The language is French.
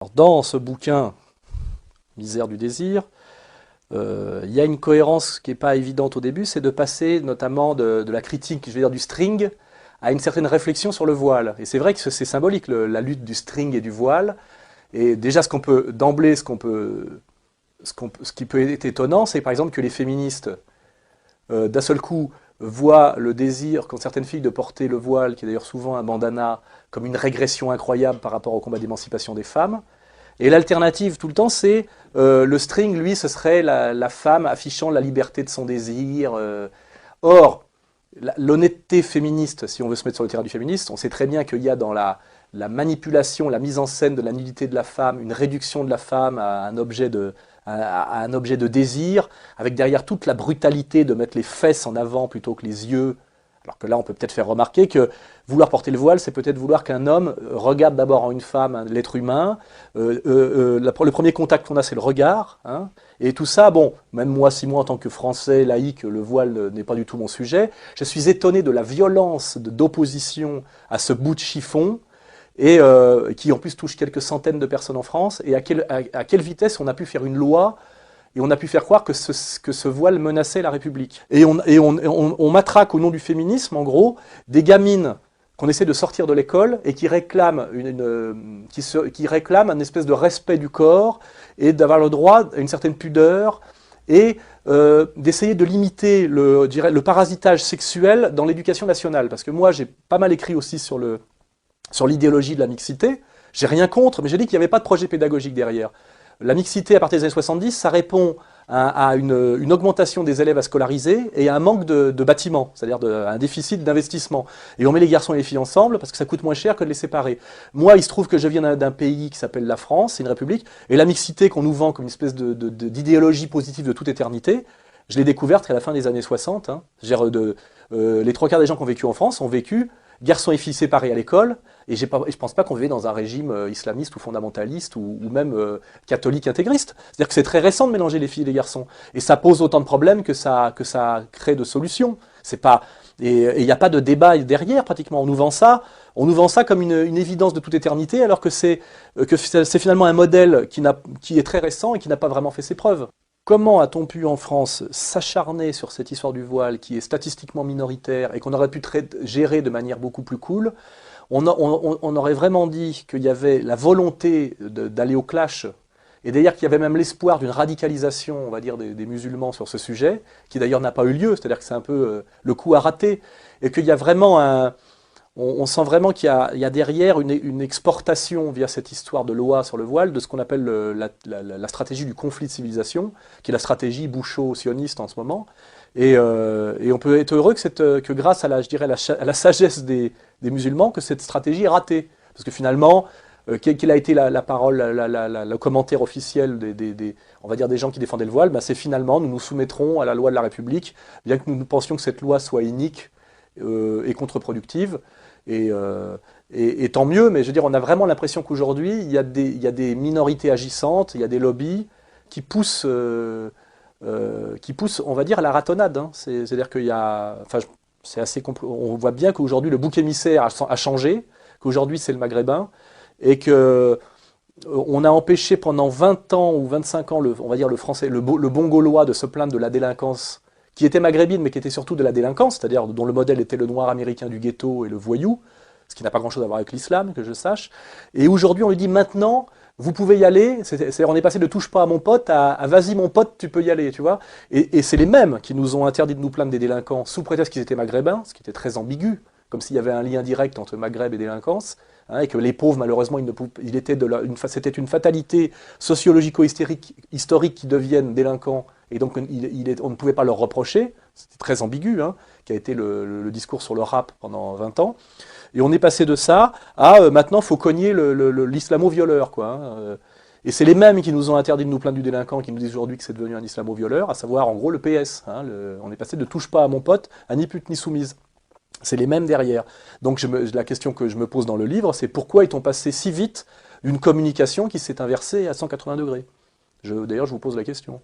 Alors, dans ce bouquin, Misère du désir, il y a une cohérence qui n'est pas évidente au début, c'est de passer notamment de la critique, je vais dire du string, à une certaine réflexion sur le voile. Et c'est vrai que c'est symbolique, la lutte du string et du voile. Et déjà, d'emblée, ce qui peut être étonnant, c'est par exemple que les féministes, d'un seul coup, voient le désir qu'ont certaines filles de porter le voile, qui est d'ailleurs souvent un bandana, comme une régression incroyable par rapport au combat d'émancipation des femmes. Et l'alternative tout le temps, c'est le string, lui, ce serait la femme affichant la liberté de son désir. Or, l'honnêteté féministe, si on veut se mettre sur le terrain du féministe, on sait très bien qu'il y a dans la manipulation, la mise en scène de la nudité de la femme, une réduction de la femme à un objet de désir, avec derrière toute la brutalité de mettre les fesses en avant plutôt que les yeux. Alors que là, on peut peut-être faire remarquer que vouloir porter le voile, c'est peut-être vouloir qu'un homme regarde d'abord en une femme l'être humain. Le premier contact qu'on a, c'est le regard. Hein, et tout ça, bon, même moi, si moi, en tant que Français laïque, le voile n'est pas du tout mon sujet, je suis étonné de la violence d'opposition à ce bout de chiffon, et qui en plus touche quelques centaines de personnes en France, et à quelle vitesse on a pu faire une loi et on a pu faire croire que ce voile menaçait la République. Et on matraque au nom du féminisme, en gros, des gamines qu'on essaie de sortir de l'école et qui réclament qui réclament un espèce de respect du corps et d'avoir le droit à une certaine pudeur et d'essayer de limiter le parasitage sexuel dans l'éducation nationale. Parce que moi, j'ai pas mal écrit aussi sur l'idéologie de la mixité. J'ai rien contre, mais j'ai dit qu'il n'y avait pas de projet pédagogique derrière. La mixité, à partir des années 70, ça répond à une augmentation des élèves à scolariser et à un manque de bâtiments, c'est-à-dire à un déficit d'investissement. Et on met les garçons et les filles ensemble parce que ça coûte moins cher que de les séparer. Moi, il se trouve que je viens d'un pays qui s'appelle la France, c'est une république, et la mixité qu'on nous vend comme une espèce d'idéologie positive de toute éternité, je l'ai découverte à la fin des années 60. Hein. Les trois quarts des gens qui ont vécu en France ont vécu garçons et filles séparés à l'école, et je pense pas qu'on vivait dans un régime islamiste ou fondamentaliste ou même catholique intégriste. C'est-à-dire que c'est très récent de mélanger les filles et les garçons, et ça pose autant de problèmes que ça crée de solutions. Et il n'y a pas de débat derrière pratiquement. On nous vend ça comme une évidence de toute éternité, alors que c'est finalement un modèle qui est très récent et qui n'a pas vraiment fait ses preuves. Comment a-t-on pu en France s'acharner sur cette histoire du voile qui est statistiquement minoritaire et qu'on aurait pu gérer de manière beaucoup plus cool? On aurait vraiment dit qu'il y avait la volonté d'aller au clash, et d'ailleurs qu'il y avait même l'espoir d'une radicalisation, on va dire, des musulmans sur ce sujet, qui d'ailleurs n'a pas eu lieu, c'est-à-dire que c'est un peu le coup à rater, et qu'il y a vraiment on sent vraiment qu'il y a derrière une exportation via cette histoire de loi sur le voile de ce qu'on appelle la stratégie du conflit de civilisation, qui est la stratégie boucho-sioniste en ce moment. Et on peut être heureux que grâce à à la sagesse des musulmans, que cette stratégie est ratée. Parce que finalement, quelle a été la parole, le commentaire officiel on va dire des gens qui défendaient le voile, ben c'est finalement, nous nous soumettrons à la loi de la République, bien que nous pensions que cette loi soit inique et contre-productive. Et tant mieux, mais je veux dire, on a vraiment l'impression qu'aujourd'hui, il y a des minorités agissantes, il y a des lobbies qui poussent, on va dire, à la ratonnade. Hein. C'est-à-dire qu'il y a, enfin, on voit bien qu'aujourd'hui, le bouc émissaire a changé, qu'aujourd'hui, c'est le maghrébin, et que on a empêché pendant 20 ans ou 25 ans, on va dire le français, le bon gaulois de se plaindre de la délinquance, qui était maghrébine, mais qui était surtout de la délinquance, c'est-à-dire dont le modèle était le noir américain du ghetto et le voyou, ce qui n'a pas grand-chose à voir avec l'islam, que je sache. Et aujourd'hui, on lui dit maintenant, vous pouvez y aller, c'est-à-dire on est passé de touche pas à mon pote à vas-y mon pote, tu peux y aller, tu vois. Et c'est les mêmes qui nous ont interdit de nous plaindre des délinquants sous prétexte qu'ils étaient maghrébins, ce qui était très ambigu, comme s'il y avait un lien direct entre Maghreb et délinquance. Hein, et que les pauvres, malheureusement, c'était une fatalité sociologico-historique qu'ils deviennent délinquants, et donc on ne pouvait pas leur reprocher, c'était très ambigu, hein, qui a été le discours sur le rap pendant 20 ans, et on est passé de ça à maintenant, il faut cogner l'islamo-violeur, quoi. Hein, et c'est les mêmes qui nous ont interdit de nous plaindre du délinquant, qui nous disent aujourd'hui que c'est devenu un islamo-violeur, à savoir en gros le PS. Hein, on est passé de touche pas à mon pote à ni pute ni soumise. C'est les mêmes derrière. Donc la question que je me pose dans le livre, c'est pourquoi est-on passé si vite d'une communication qui s'est inversée à 180 degrés? D'ailleurs, je vous pose la question.